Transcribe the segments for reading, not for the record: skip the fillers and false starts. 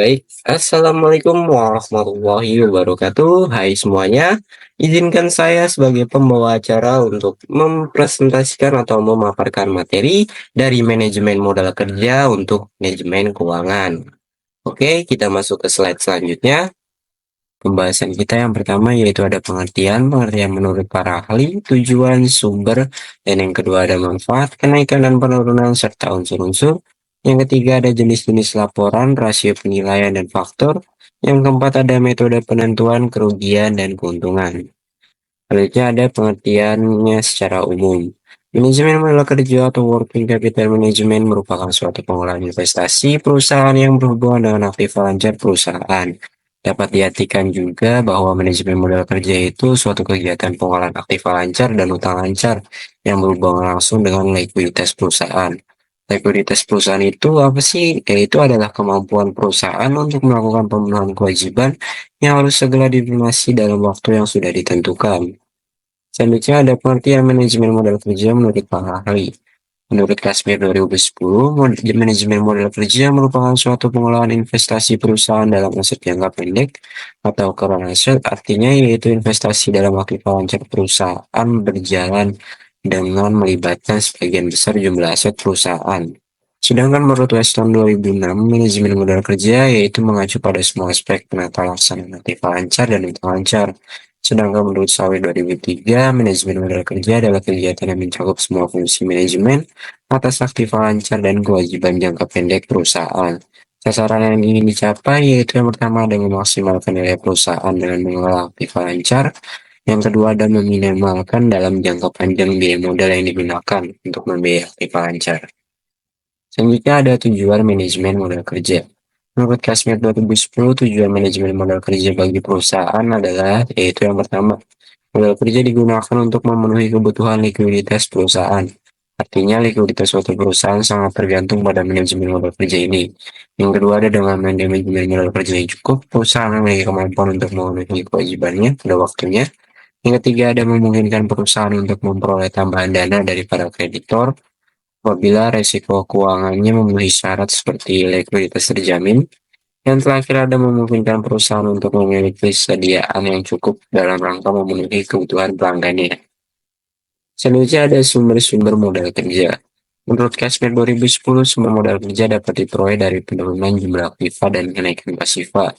Baik, Assalamualaikum warahmatullahi wabarakatuh. Hai semuanya, izinkan saya sebagai pembawa acara untuk mempresentasikan atau memaparkan materi dari manajemen modal kerja untuk manajemen keuangan. Oke, kita masuk ke slide selanjutnya. Pembahasan kita yang pertama yaitu ada pengertian menurut para ahli, tujuan, sumber, dan yang kedua ada manfaat, kenaikan dan penurunan, serta unsur-unsur. Yang ketiga ada jenis-jenis laporan, rasio penilaian, dan faktor. Yang keempat ada metode penentuan kerugian dan keuntungan. Selanjutnya ada pengertiannya secara umum. Manajemen modal kerja atau working capital management merupakan suatu pengolahan investasi perusahaan yang berhubungan dengan aktiva lancar perusahaan. Dapat diartikan juga bahwa manajemen modal kerja itu suatu kegiatan pengolahan aktiva lancar dan utang lancar yang berhubungan langsung dengan likuiditas perusahaan. Likuiditas perusahaan itu apa sih? Yaitu adalah kemampuan perusahaan untuk melakukan pemenuhan kewajiban yang harus segera dilunasi dalam waktu yang sudah ditentukan. Selanjutnya ada pengertian manajemen modal kerja menurut para ahli. Menurut Kasmir 2010, manajemen modal kerja merupakan suatu pengolahan investasi perusahaan dalam aset jangka pendek atau current asset, artinya yaitu investasi dalam aktiva lancar perusahaan berjalan dengan melibatkan sebagian besar jumlah aset perusahaan. Sedangkan menurut Weston 2006, manajemen modal kerja yaitu mengacu pada semua aspek penata laksanaan aktiva lancar dan utang lancar. Sedangkan menurut Sawi 2003, manajemen modal kerja adalah kegiatan yang mencakup semua fungsi manajemen atas aktiva lancar dan kewajiban jangka pendek perusahaan. Sasaran yang ingin dicapai yaitu yang pertama dengan memaksimalkan nilai perusahaan dengan mengelola aktiva lancar, yang kedua adalah meminimalkan dalam jangka panjang biaya modal yang digunakan untuk membiayai aktiva lancar. Selanjutnya ada tujuan manajemen modal kerja. Menurut Kasmir 2010, tujuan manajemen modal kerja bagi perusahaan adalah yaitu yang pertama, modal kerja digunakan untuk memenuhi kebutuhan likuiditas perusahaan. Artinya likuiditas suatu perusahaan sangat tergantung pada manajemen modal kerja ini. Yang kedua ada dengan manajemen modal kerja yang cukup, perusahaan memiliki kemampuan untuk memenuhi kewajibannya pada waktunya. Yang ketiga ada memungkinkan perusahaan untuk memperoleh tambahan dana dari para kreditor apabila resiko keuangannya memenuhi syarat seperti likuiditas terjamin. Yang terakhir ada memungkinkan perusahaan untuk memiliki sediaan yang cukup dalam rangka memenuhi kebutuhan pelanggannya. Selanjutnya ada sumber-sumber modal kerja. Menurut Kasper 2010, sumber modal kerja dapat diperoleh dari penurunan jumlah aktiva dan kenaikan pasifa,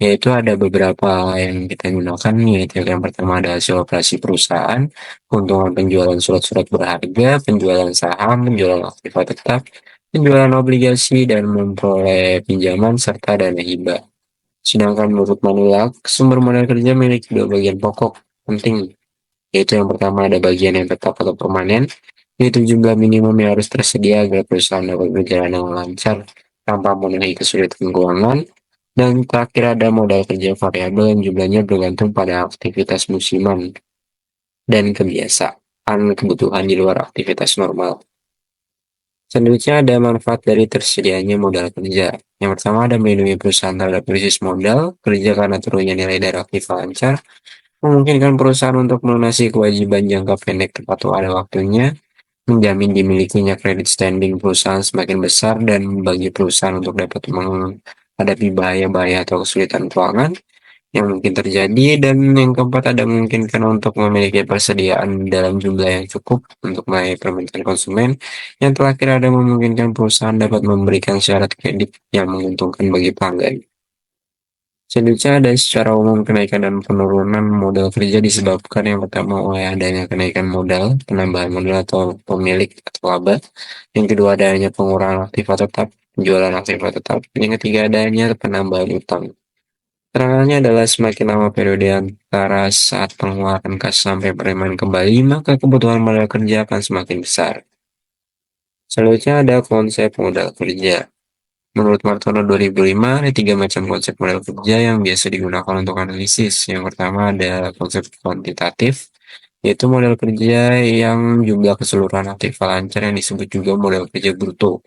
yaitu ada beberapa yang kita gunakan, yaitu yang pertama ada hasil operasi perusahaan, keuntungan penjualan surat-surat berharga, penjualan saham, penjualan aktiva tetap, penjualan obligasi, dan memperoleh pinjaman serta dana hibah. Sedangkan menurut Manulak, sumber modal kerja memiliki dua bagian pokok penting, yaitu yang pertama ada bagian yang tetap atau permanen, yaitu jumlah minimum yang harus tersedia agar perusahaan dapat berjalan dengan lancar tanpa memenuhi kesulitan keuangan. Dan terakhir ada modal kerja variabel yang jumlahnya bergantung pada aktivitas musiman dan kebiasaan kebutuhan di luar aktivitas normal. Selanjutnya ada manfaat dari tersedianya modal kerja. Yang pertama ada melindungi perusahaan terhadap krisis modal, kerja karena turunnya nilai dari aktiva lancar, memungkinkan perusahaan untuk melunasi kewajiban jangka pendek tepat pada waktunya, menjamin dimilikinya kredit standing perusahaan semakin besar dan bagi perusahaan untuk dapat menghadapi bahaya-bahaya atau kesulitan keuangan yang mungkin terjadi, dan yang keempat ada memungkinkan untuk memiliki persediaan dalam jumlah yang cukup untuk melayani permintaan konsumen. Yang terakhir ada memungkinkan perusahaan dapat memberikan syarat kredit yang menguntungkan bagi pelanggan. Selanjutnya ada secara umum kenaikan dan penurunan modal kerja disebabkan yang pertama oleh adanya kenaikan modal, penambahan modal atau pemilik atau laba. Yang kedua adanya pengurangan aktiva tetap, penjualan aktiva tetap. Yang ketiga adanya penambahan utang. Terangannya adalah semakin lama periode antara saat pengeluaran kas sampai penerimaan kembali, maka kebutuhan modal kerja akan semakin besar. Selanjutnya ada konsep modal kerja. Menurut Martono 2005, ada tiga macam konsep modal kerja yang biasa digunakan untuk analisis. Yang pertama ada konsep kuantitatif, yaitu modal kerja yang jumlah keseluruhan aktiva lancar yang disebut juga modal kerja bruto.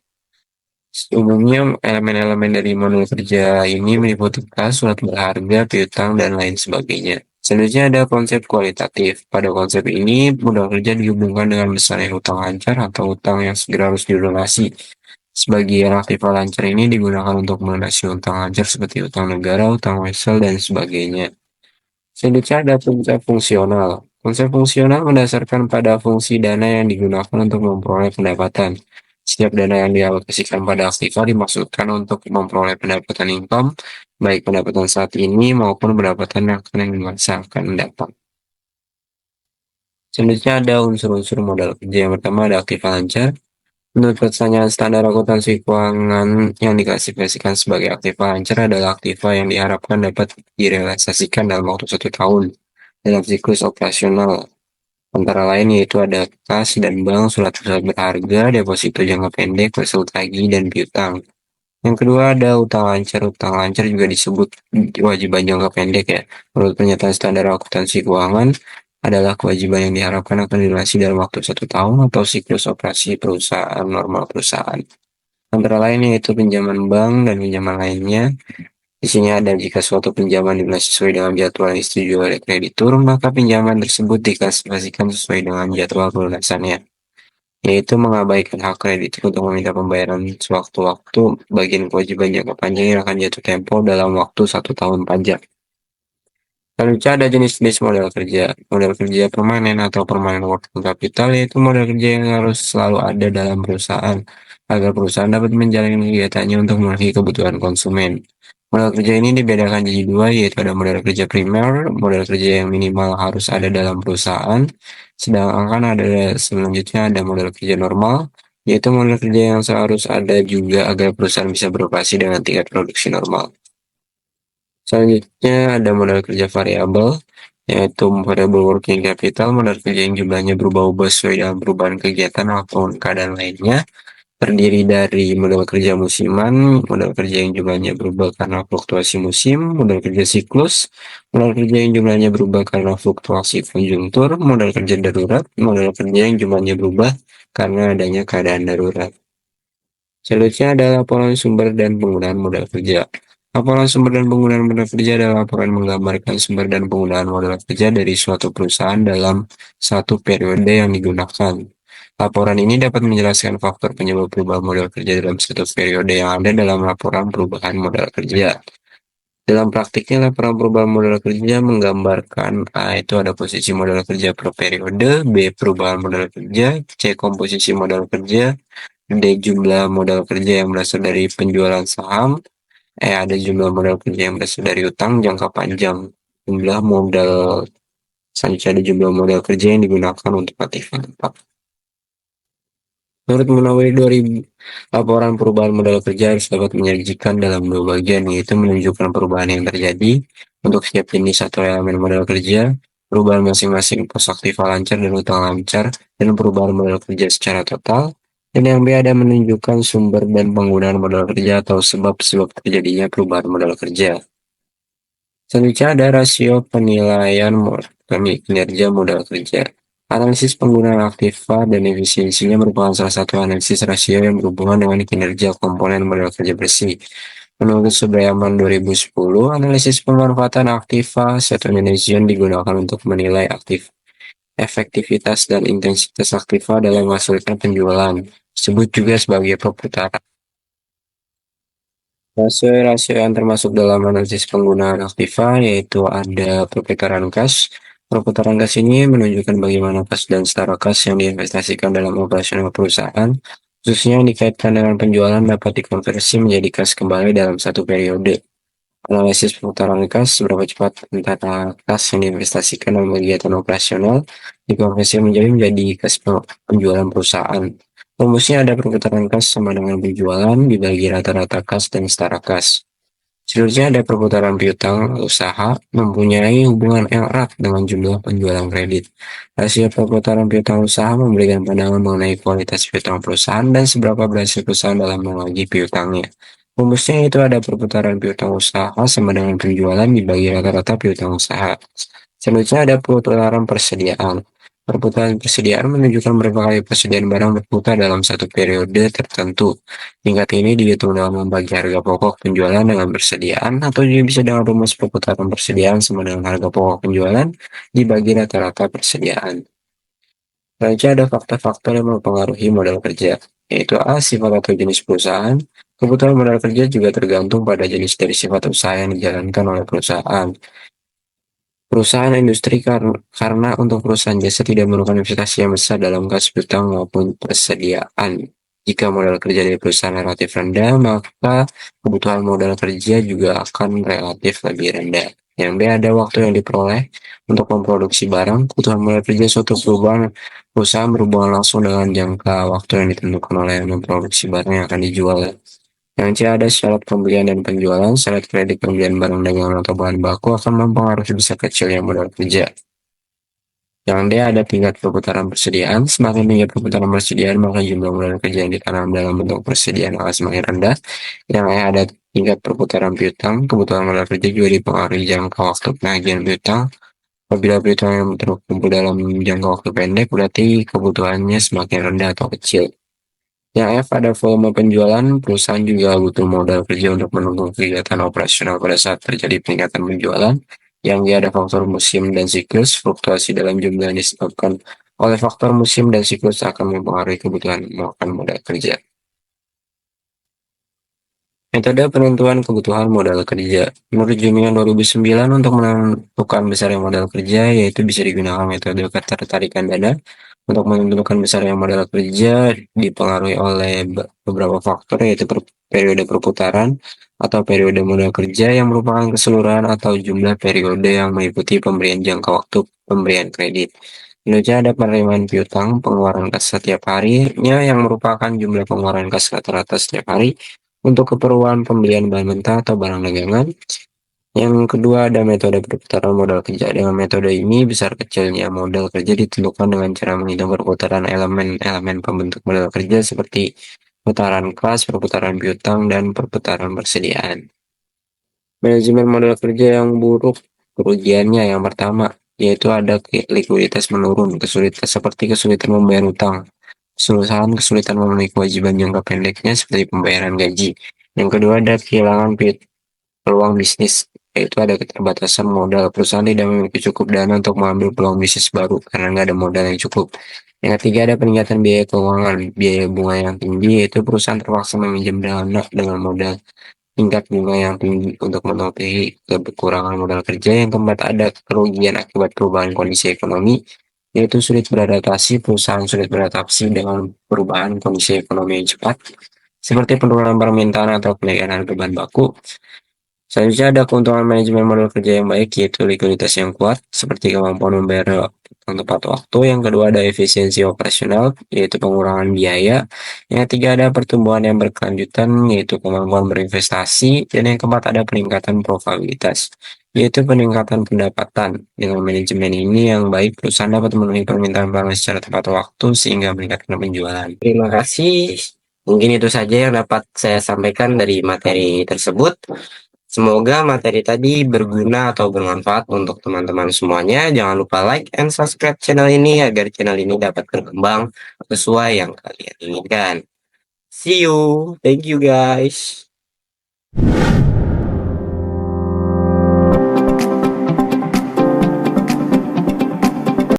Umumnya elemen-elemen dari modal kerja ini meliputi kas, surat berharga, piutang, dan lain sebagainya. Selanjutnya ada konsep kualitatif. Pada konsep ini, modal kerja dihubungkan dengan besarnya hutang lancar atau hutang yang segera harus dilunasi. Sebagian aktiva lancar ini digunakan untuk melunasi utang lancar seperti utang negara, utang wesel, dan sebagainya. Selanjutnya ada konsep fungsional. Konsep fungsional mendasarkan pada fungsi dana yang digunakan untuk memperoleh pendapatan. Setiap dana yang dialokasikan pada aktiva dimaksudkan untuk memperoleh pendapatan income, baik pendapatan saat ini maupun pendapatan yang akan di masa akan datang. Selanjutnya ada unsur-unsur modal kerja. Yang pertama ada aktiva lancar. Menurut pertanyaan standar akuntansi keuangan yang diklasifikasikan sebagai aktiva lancar adalah aktiva yang diharapkan dapat direalisasikan dalam waktu 1 tahun dalam siklus operasional. Antara lain yaitu ada kas dan bank, surat-surat berharga, deposito jangka pendek, wesel tagih, dan piutang. Yang kedua ada utang lancar. Utang lancar juga disebut kewajiban jangka pendek ya. Menurut pernyataan standar akuntansi keuangan adalah kewajiban yang diharapkan akan dilunasi dalam waktu 1 tahun atau siklus operasi perusahaan normal perusahaan. Antara lain yaitu pinjaman bank dan pinjaman lainnya. Di sini ada jika suatu pinjaman dilunasi sesuai dengan jadwal yang disetujui oleh kreditur, maka pinjaman tersebut diklasifikasikan sesuai dengan jadwal pelunasannya, yaitu mengabaikan hak kreditur untuk meminta pembayaran sewaktu-waktu bagian kewajiban jangka panjang yang akan jatuh tempo dalam waktu 1 tahun pajak. Selanjutnya ada jenis-jenis modal kerja. Modal kerja permanen atau permanent working capital yaitu modal kerja yang harus selalu ada dalam perusahaan agar perusahaan dapat menjalani kegiatannya untuk memenuhi kebutuhan konsumen. Modal kerja ini dibedakan jadi dua, yaitu ada modal kerja primer, modal kerja yang minimal harus ada dalam perusahaan, sedangkan ada selanjutnya ada modal kerja normal, yaitu modal kerja yang seharus ada juga agar perusahaan bisa beroperasi dengan tingkat produksi normal. Selanjutnya ada modal kerja variabel, yaitu variable working capital, modal kerja yang jumlahnya berubah-ubah sesuai dengan perubahan kegiatan ataupun keadaan lainnya, terdiri dari modal kerja musiman, modal kerja yang jumlahnya berubah karena fluktuasi musim, modal kerja siklus, modal kerja yang jumlahnya berubah karena fluktuasi konjungtur, modal kerja darurat, modal kerja yang jumlahnya berubah karena adanya keadaan darurat. Selanjutnya ada laporan sumber dan penggunaan modal kerja. Laporan sumber dan penggunaan modal kerja adalah laporan menggambarkan sumber dan penggunaan modal kerja dari suatu perusahaan dalam satu periode yang digunakan. Laporan ini dapat menjelaskan faktor penyebab perubahan modal kerja dalam satu periode yang ada dalam laporan perubahan modal kerja. Dalam praktiknya, laporan perubahan modal kerja menggambarkan A itu ada posisi modal kerja per periode, B perubahan modal kerja, C komposisi modal kerja, D jumlah modal kerja yang berasal dari penjualan saham, ada jumlah modal kerja yang berasal dari utang jangka panjang, jumlah modal selanjutnya ada jumlah modal kerja yang digunakan untuk aktiva tetap. Menurut Munawir 2000, laporan perubahan modal kerja harus dapat menyajikan dalam dua bagian, yaitu menunjukkan perubahan yang terjadi untuk setiap jenis atau elemen modal kerja, perubahan masing-masing pos aktiva lancar dan utang lancar, dan perubahan modal kerja secara total. Dan yang B ada menunjukkan sumber dan penggunaan modal kerja atau sebab-sebab terjadinya perubahan modal kerja. Selanjutnya ada rasio penilaian kinerja modal kerja. Analisis penggunaan aktiva dan efisiensinya merupakan salah satu analisis rasio yang berhubungan dengan kinerja komponen modal kerja bersih. Menurut Subrayaman 2010, analisis pemanfaatan aktiva Seto Management digunakan untuk menilai efektivitas dan intensitas aktiva dalam menghasilkan penjualan, disebut juga sebagai perputaran. Rasio-rasio yang termasuk dalam analisis penggunaan aktiva yaitu ada perputaran kas. Perputaran kas ini menunjukkan bagaimana kas dan setara kas yang diinvestasikan dalam operasional perusahaan, khususnya yang dikaitkan dengan penjualan dapat dikonversi menjadi kas kembali dalam satu periode. Analisis perputaran kas, seberapa cepat antara kas yang diinvestasikan dalam kegiatan operasional dikonversi menjadi kas penjualan perusahaan. Rumusnya ada perputaran kas sama dengan penjualan dibagi rata-rata kas dan setara kas. Selanjutnya ada perputaran piutang usaha mempunyai hubungan yang erat dengan jumlah penjualan kredit. Rasio perputaran piutang usaha memberikan pandangan mengenai kualitas piutang perusahaan dan seberapa berhasil perusahaan dalam menagih piutangnya. Rumusnya itu ada perputaran piutang usaha sama dengan penjualan dibagi rata-rata piutang usaha. Selanjutnya ada perputaran persediaan. Perputaran persediaan menunjukkan berapa kali persediaan barang berputar dalam satu periode tertentu. Tingkat ini dihitung dalam membagi harga pokok penjualan dengan persediaan atau juga bisa dengan rumus perputaran persediaan sama dengan harga pokok penjualan dibagi rata-rata persediaan. Selanjutnya ada faktor-faktor yang mempengaruhi modal kerja. yaitu A. Sifat atau jenis perusahaan. Kebutuhan modal kerja juga tergantung pada jenis dari sifat usaha yang dijalankan oleh perusahaan. Perusahaan industri karena untuk perusahaan jasa tidak memerlukan investasi yang besar dalam kas piutang maupun persediaan. Jika modal kerja dari perusahaan relatif rendah, maka kebutuhan modal kerja juga akan relatif lebih rendah. Yang B, ada waktu yang diperoleh untuk memproduksi barang. Kebutuhan modal kerja suatu perusahaan berhubungan langsung dengan jangka waktu yang ditentukan oleh memproduksi barang yang akan dijual. Yang C, ada syarat pembelian dan penjualan. Syarat kredit pembelian barang dagangan atau bahan baku akan mempengaruhi besar kecilnya modal kerja. Yang D, ada tingkat perputaran persediaan. Semakin tinggi perputaran persediaan, maka jumlah modal kerja yang ditanam dalam bentuk persediaan akan semakin rendah. Yang E, ada tingkat perputaran piutang. Kebutuhan modal kerja juga dipengaruhi jangka waktu penagihan piutang. Apabila piutang yang terkumpul dalam jangka waktu pendek, berarti kebutuhannya semakin rendah atau kecil. Yang F, ada volume penjualan. Perusahaan juga butuh modal kerja untuk mendukung kegiatan operasional pada saat terjadi peningkatan penjualan. Yang G, ada faktor musim dan siklus. Fluktuasi dalam jumlah yang disebabkan oleh faktor musim dan siklus akan mempengaruhi kebutuhan makan modal kerja. Metode penentuan kebutuhan modal kerja. Menurut Jumian 2009, untuk menentukan besarnya modal kerja, yaitu bisa digunakan metode ketertarikan dana. Untuk menentukan besarnya modal kerja dipengaruhi oleh beberapa faktor, yaitu periode perputaran atau periode modal kerja yang merupakan keseluruhan atau jumlah periode yang mengikuti pemberian jangka waktu pemberian kredit. Selanjutnya ada penerimaan piutang, pengeluaran kas setiap harinya yang merupakan jumlah pengeluaran kas rata-rata setiap hari untuk keperluan pembelian bahan mentah atau barang dagangan. Yang kedua ada metode perputaran modal kerja. Dengan metode ini, besar kecilnya modal kerja ditentukan dengan cara menghitung perputaran elemen-elemen pembentuk modal kerja seperti perputaran kas, perputaran piutang, dan perputaran persediaan. Manajemen modal kerja yang buruk, kerugiannya yang pertama, yaitu ada likuiditas menurun, kesulitan membayar utang, kesulitan memenuhi kewajiban jangka pendeknya seperti pembayaran gaji. Yang kedua ada kehilangan peluang bisnis, yaitu ada keterbatasan modal. Perusahaan tidak memiliki cukup dana untuk mengambil peluang bisnis baru karena nggak ada modal yang cukup. Yang ketiga ada peningkatan biaya keuangan, biaya bunga yang tinggi, yaitu perusahaan terpaksa meminjam dana dengan modal tingkat bunga yang tinggi untuk menutupi kekurangan modal kerja. Yang keempat ada kerugian akibat perubahan kondisi ekonomi, yaitu sulit beradaptasi. Perusahaan sulit beradaptasi dengan perubahan kondisi ekonomi yang cepat, seperti penurunan permintaan atau kenaikan harga bahan baku. Selanjutnya ada keuntungan manajemen modal kerja yang baik, yaitu likuiditas yang kuat, seperti kemampuan membayar utang tepat waktu. Yang kedua ada efisiensi operasional, yaitu pengurangan biaya. Yang ketiga ada pertumbuhan yang berkelanjutan, yaitu kemampuan berinvestasi. Dan yang keempat ada peningkatan profitabilitas, yaitu peningkatan pendapatan. Dengan manajemen ini yang baik, perusahaan dapat memenuhi permintaan barang secara tepat waktu sehingga meningkatkan penjualan. Terima kasih. Mungkin itu saja yang dapat saya sampaikan dari materi tersebut. Semoga materi tadi berguna atau bermanfaat untuk teman-teman semuanya. Jangan lupa like and subscribe channel ini agar channel ini dapat berkembang sesuai yang kalian inginkan. See you. Thank you guys.